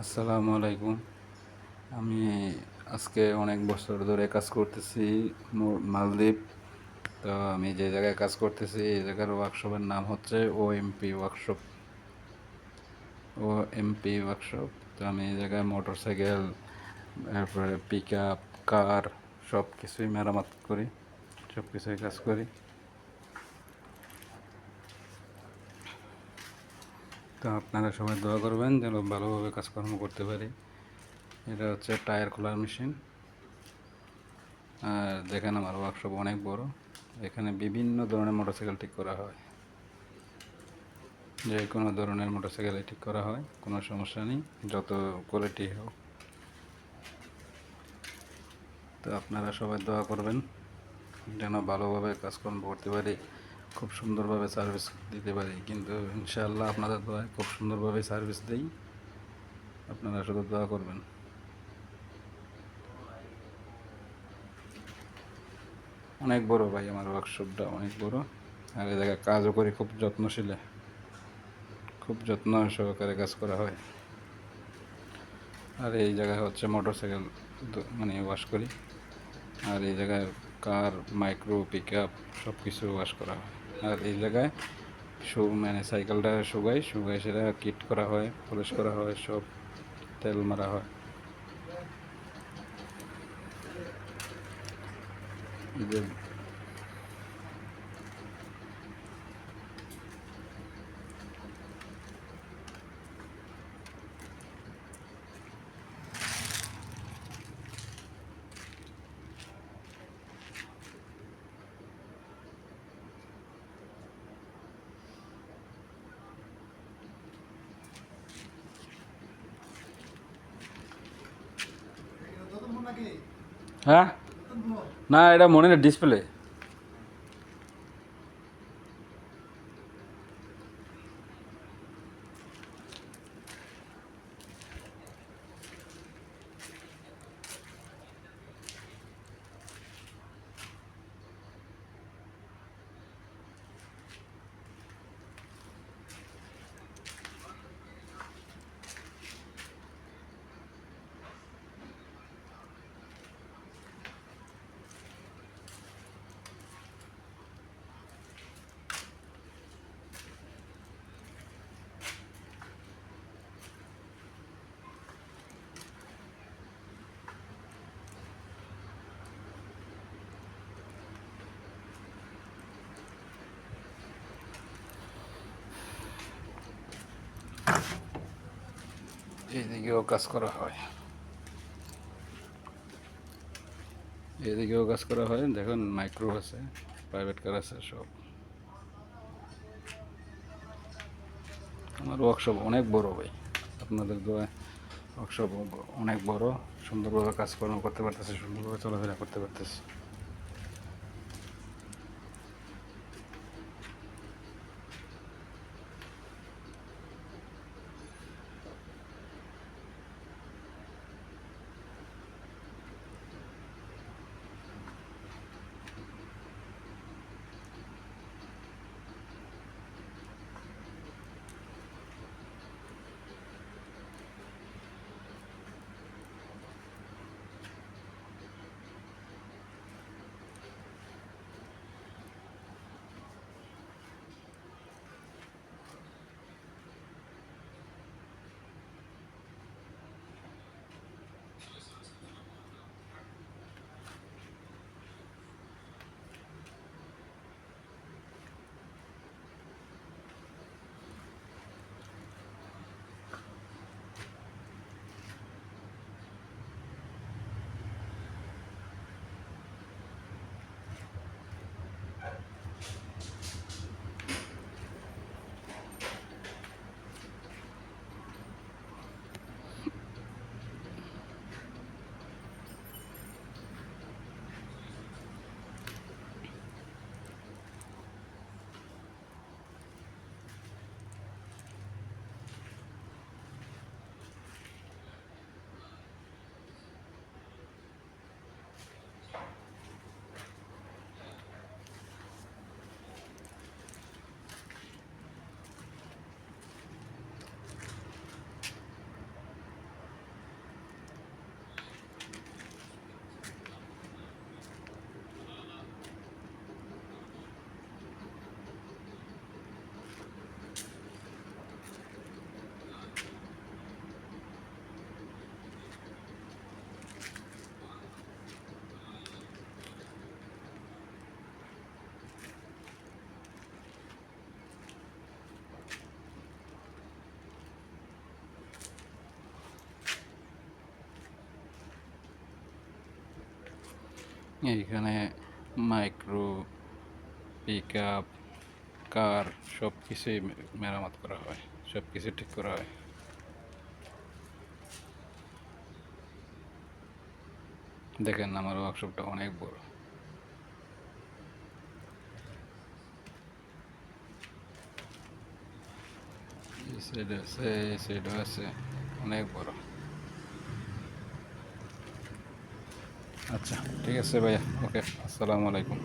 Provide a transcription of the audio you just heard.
আসসালামু আলাইকুম। আমি আজকে অনেক বছর ধরে কাজ করতেছি মালদ্বীপ। তো আমি যে জায়গায় কাজ করতেছি এই জায়গার ওয়ার্কশপের নাম হচ্ছে ও এমপি ওয়ার্কশপ। তো আমি এই জায়গায় মোটরসাইকেল, তারপরে পিক আপ, কার সব কিছুই মেরামত করি, সব কিছুই কাজ করি। তো আপনারা সবাই দোয়া করবেন যেন ভালোভাবে কাজকর্ম করতে পারি। এটা হচ্ছে টায়ার খোলার মেশিন। আর দেখেন আমার ওয়ার্কশপ অনেক বড়। এখানে বিভিন্ন ধরনের মোটরসাইকেল ঠিক করা হয়, যে কোনো ধরনের মোটরসাইকেল ঠিক করা হয়, কোনো সমস্যা নেই, যত কোয়ালিটি হোক। তো আপনারা সবাই দোয়া করবেন যেন ভালোভাবে কাজকর্ম করতে পারি, খুব সুন্দরভাবে সার্ভিস দিতে পারি। কিন্তু ইনশাআল্লাহ আপনাদের দোয়ায় খুব সুন্দরভাবে সার্ভিস দিই, আপনারা শুধু দোয়া করবেন। অনেক বড় ভাই, আমার ওয়ার্কশপটা অনেক বড়। আর এই জায়গায় কাজও করি খুব যত্নশীলে, খুব যত্ন সহকারে কাজ করা হয়। আর এই জায়গায় হচ্ছে মোটরসাইকেল মানে ওয়াশ করি। আর এই জায়গায় কার, মাইক্রো, পিক আপ সব কিছু ওয়াশ করা হয়। আর এই জায়গায় মানে সাইকেলটা শুকাই সেটা কিট করা হয়, পলিশ করা হয়, সব তেল মারা হয়। এই যে হ্যাঁ, না এটা মনে নেই ডিসপ্লে। এইদিকেও কাজ করা হয়, এদিকেও কাজ করা হয়। দেখুন মাইক্রো আছে, প্রাইভেট কার আছে, সব। আমার ওয়ার্কশপ অনেক বড় ভাই, আপনাদের দোয়ায় ওয়ার্কশপ অনেক বড়। সুন্দরভাবে কাজকর্ম করতে পারতেছি, সুন্দরভাবে চলাফেরা করতে পারতেছি। এইখানে মাইক্রো, পিক আপ, কার সব কিছুই মেরামত করা হয়, সব কিছু ঠিক করা হয়। দেখেন আমার ওয়ার্কশপটা অনেক বড়। এই সাইডে আছে, এই সাইডে আছে, অনেক বড়। আচ্ছা ঠিক আছে ভাইয়া, ওকে, আসসালামু আলাইকুম।